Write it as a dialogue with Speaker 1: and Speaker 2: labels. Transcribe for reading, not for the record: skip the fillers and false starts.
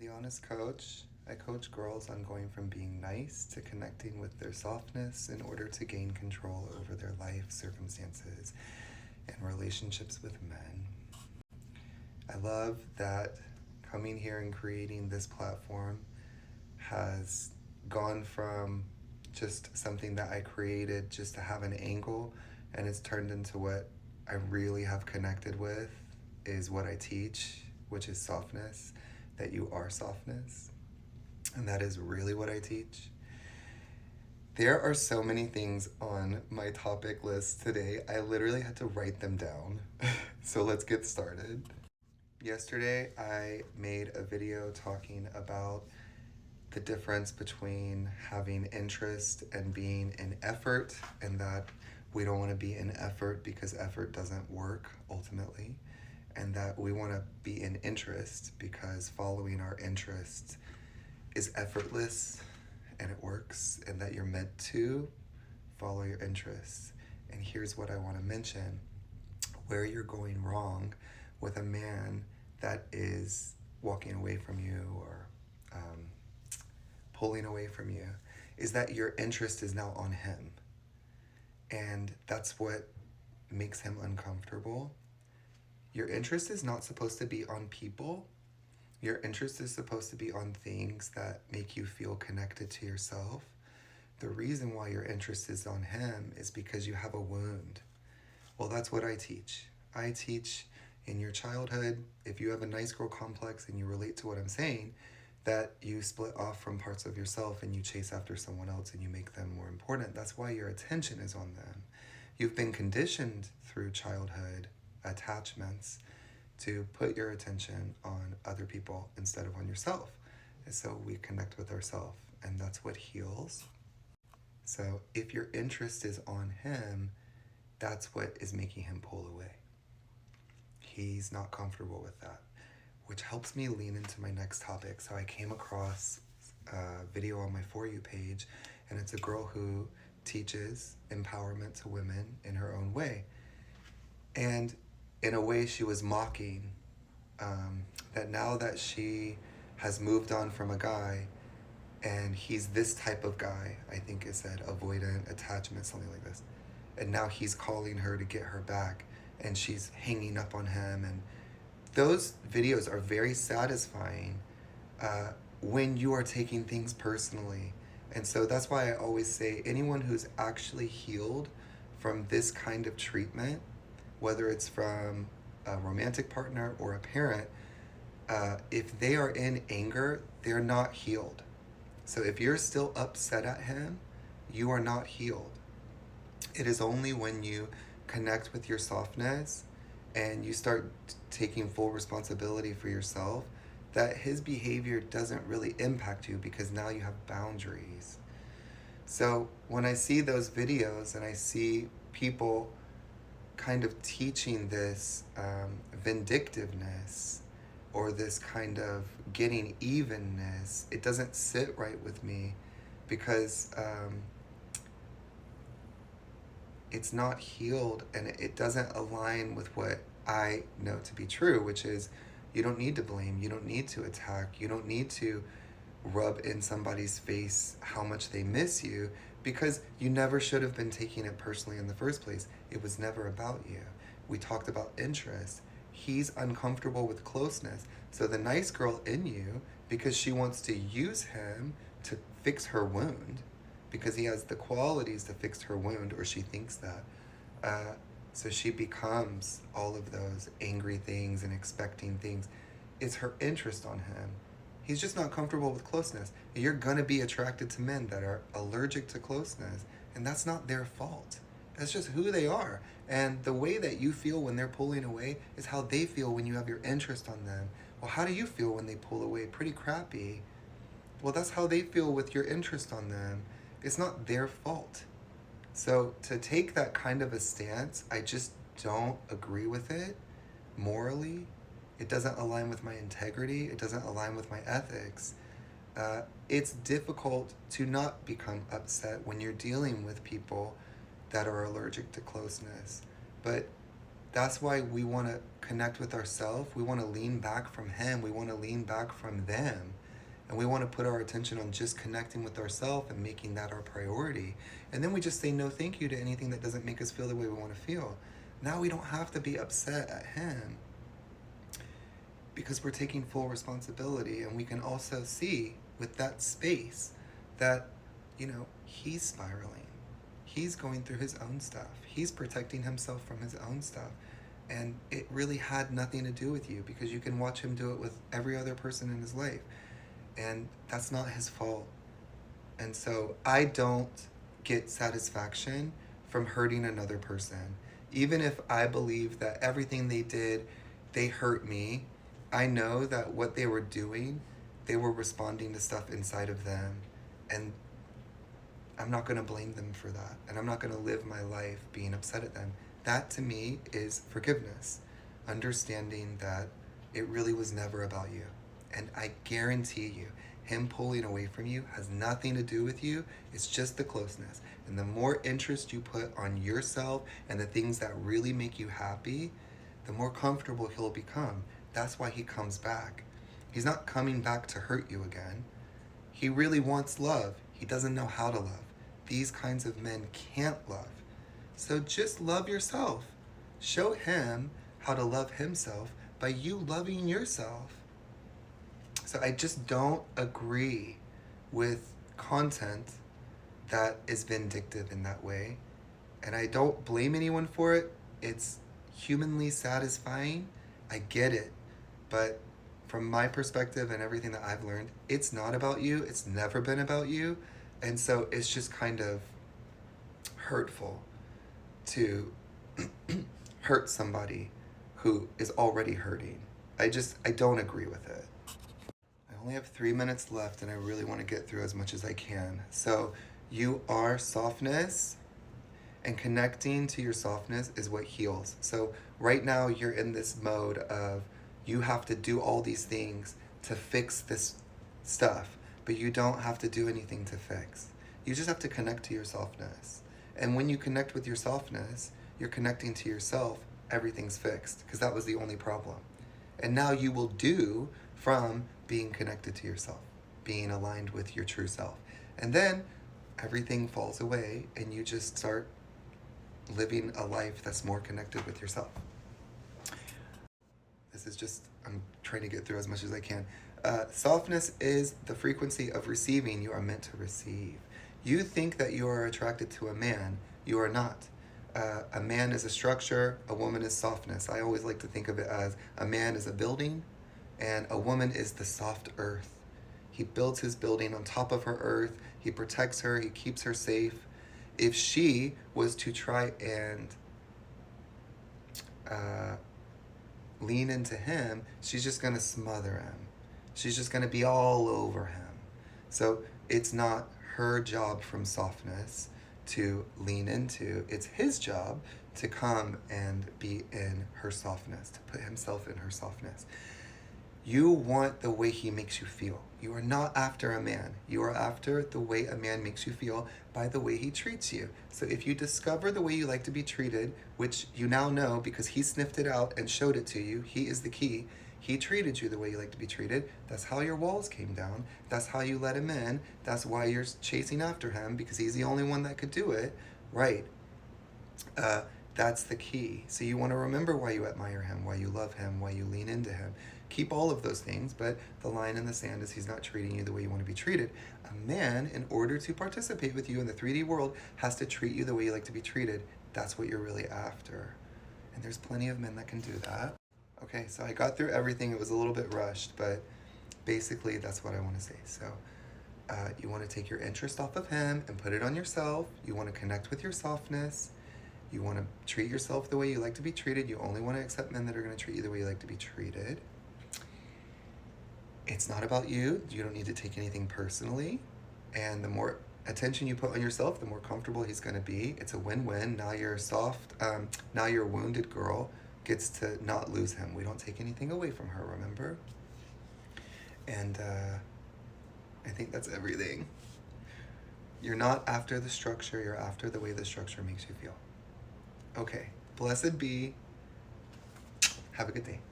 Speaker 1: The Honest Coach. I coach girls on going from being nice to connecting with their softness in order to gain control over their life circumstances and relationships with men. I love that coming here and creating this platform has gone from just something that I created just to have an angle, and it's turned into what I really have connected with is what I teach, which is softness, that you are softness. And that is really what I teach. There are so many things on my topic list today. I literally had to write them down. So let's get started. Yesterday, I made a video talking about the difference between having interest and being in effort, and that we don't want to be in effort because effort doesn't work ultimately, and that we want to be in interest because following our interests is effortless and it works, and that you're meant to follow your interests. And here's what I want to mention: where you're going wrong with a man that is walking away from you or pulling away from you is that your interest is now on him. And that's what makes him uncomfortable. Your interest is not supposed to be on people. Your interest is supposed to be on things that make you feel connected to yourself. The reason why your interest is on him is because you have a wound. Well, that's what I teach. I teach in your childhood, if you have a nice girl complex and you relate to what I'm saying, that you split off from parts of yourself and you chase after someone else and you make them more important. That's why your attention is on them. You've been conditioned through childhood attachments to put your attention on other people instead of on yourself. And so we connect with ourselves, and that's what heals. So if your interest is on him, that's what is making him pull away. He's not comfortable with that, which helps me lean into my next topic. So I came across a video on my For You page, and it's a girl who teaches empowerment to women in her own way. And in a way, she was mocking that now that she has moved on from a guy, and he's this type of guy, I think it said avoidant attachment, something like this. And now he's calling her to get her back, and she's hanging up on him. And those videos are very satisfying when you are taking things personally. And so that's why I always say anyone who's actually healed from this kind of treatment, whether it's from a romantic partner or a parent, if they are in anger, they're not healed. So if you're still upset at him, you are not healed. It is only when you connect with your softness and you start taking full responsibility for yourself that his behavior doesn't really impact you, because now you have boundaries. So when I see those videos and I see people kind of teaching this vindictiveness or this kind of getting evenness, it doesn't sit right with me, because it's not healed and it doesn't align with what I know to be true, which is you don't need to blame, you don't need to attack, you don't need to rub in somebody's face how much they miss you, because you never should have been taking it personally in the first place. It was never about you. We talked about interest. He's uncomfortable with closeness. So the nice girl in you, because she wants to use him to fix her wound, because he has the qualities to fix her wound, or she thinks that. So she becomes all of those angry things and expecting things. It's her interest on him. He's just not comfortable with closeness. You're going to be attracted to men that are allergic to closeness, and that's not their fault. That's just who they are. And the way that you feel when they're pulling away is how they feel when you have your interest on them. Well, how do you feel when they pull away? Pretty crappy. Well, that's how they feel with your interest on them. It's not their fault. So to take that kind of a stance, I just don't agree with it morally. It doesn't align with my integrity. It doesn't align with my ethics. It's difficult to not become upset when you're dealing with people that are allergic to closeness. But That's why we want to connect with ourselves. We want to lean back from him. We want to lean back from them. And we want to put our attention on just connecting with ourselves and making that our priority. And then we just say no thank you to anything that doesn't make us feel the way we want to feel. Now we don't have to be upset at him because we're taking full responsibility. And we can also see with that space that, he's spiraling. He's going through his own stuff. He's protecting himself from his own stuff. And it really had nothing to do with you because you can watch him do it with every other person in his life. And that's not his fault. And so I don't get satisfaction from hurting another person. Even if I believe that everything they did, they hurt me, I know that what they were doing, they were responding to stuff inside of them. And I'm not going to blame them for that. And I'm not going to live my life being upset at them. That to me is forgiveness. Understanding that it really was never about you. And I guarantee you, him pulling away from you has nothing to do with you. It's just the closeness. And the more interest you put on yourself and the things that really make you happy, the more comfortable he'll become. That's why he comes back. He's not coming back to hurt you again. He really wants love. He doesn't know how to love. These kinds of men can't love. So just love yourself. Show him how to love himself by you loving yourself. So I just don't agree with content that is vindictive in that way. And I don't blame anyone for it. It's humanly satisfying. I get it. But from my perspective and everything that I've learned, it's not about you. It's never been about you. And so it's just kind of hurtful to hurt somebody who is already hurting. I don't agree with it. I only have 3 minutes left and I really want to get through as much as I can. So you are softness, and connecting to your softness is what heals. So right now you're in this mode of you have to do all these things to fix this stuff, but you don't have to do anything to fix. You just have to connect to your softness. And when you connect with your softness, you're connecting to yourself, everything's fixed, because that was the only problem. And now you will do from being connected to yourself, being aligned with your true self. And then everything falls away and you just start living a life that's more connected with yourself. This is just, I'm trying to get through as much as I can. Softness is the frequency of receiving you are meant to receive. You think that you are attracted to a man, you are not. A man is a structure, a woman is softness. I always like to think of it as a man is a building and a woman is the soft earth. He builds his building on top of her earth, he protects her, he keeps her safe. If she was to try and lean into him, she's just going to smother him. She's just going to be all over him. So it's not her job from softness to lean into. It's his job to come and be in her softness, to put himself in her softness. You want the way he makes you feel. You are not after a man. You are after the way a man makes you feel by the way he treats you. So if you discover the way you like to be treated, which you now know because he sniffed it out and showed it to you, he is the key. He treated you the way you like to be treated. That's how your walls came down. That's how you let him in. That's why you're chasing after him, because he's the only one that could do it. Right. That's the key. So you want to remember why you admire him, why you love him, why you lean into him. Keep all of those things, but the line in the sand is he's not treating you the way you want to be treated. A man, in order to participate with you in the 3D world, has to treat you the way you like to be treated. That's what you're really after. And there's plenty of men that can do that. Okay, so I got through everything. It was a little bit rushed, but basically that's what I want to say. So you want to take your interest off of him and put it on yourself. You want to connect with your softness. You want to treat yourself the way you like to be treated. You only want to accept men that are going to treat you the way you like to be treated. It's not about you. You don't need to take anything personally. And the more attention you put on yourself, the more comfortable he's going to be. It's a win-win. Now you're soft. Now your wounded girl gets to not lose him. We don't take anything away from her, remember? And I think that's everything. You're not after the structure. You're after the way the structure makes you feel. Okay. Blessed be. Have a good day.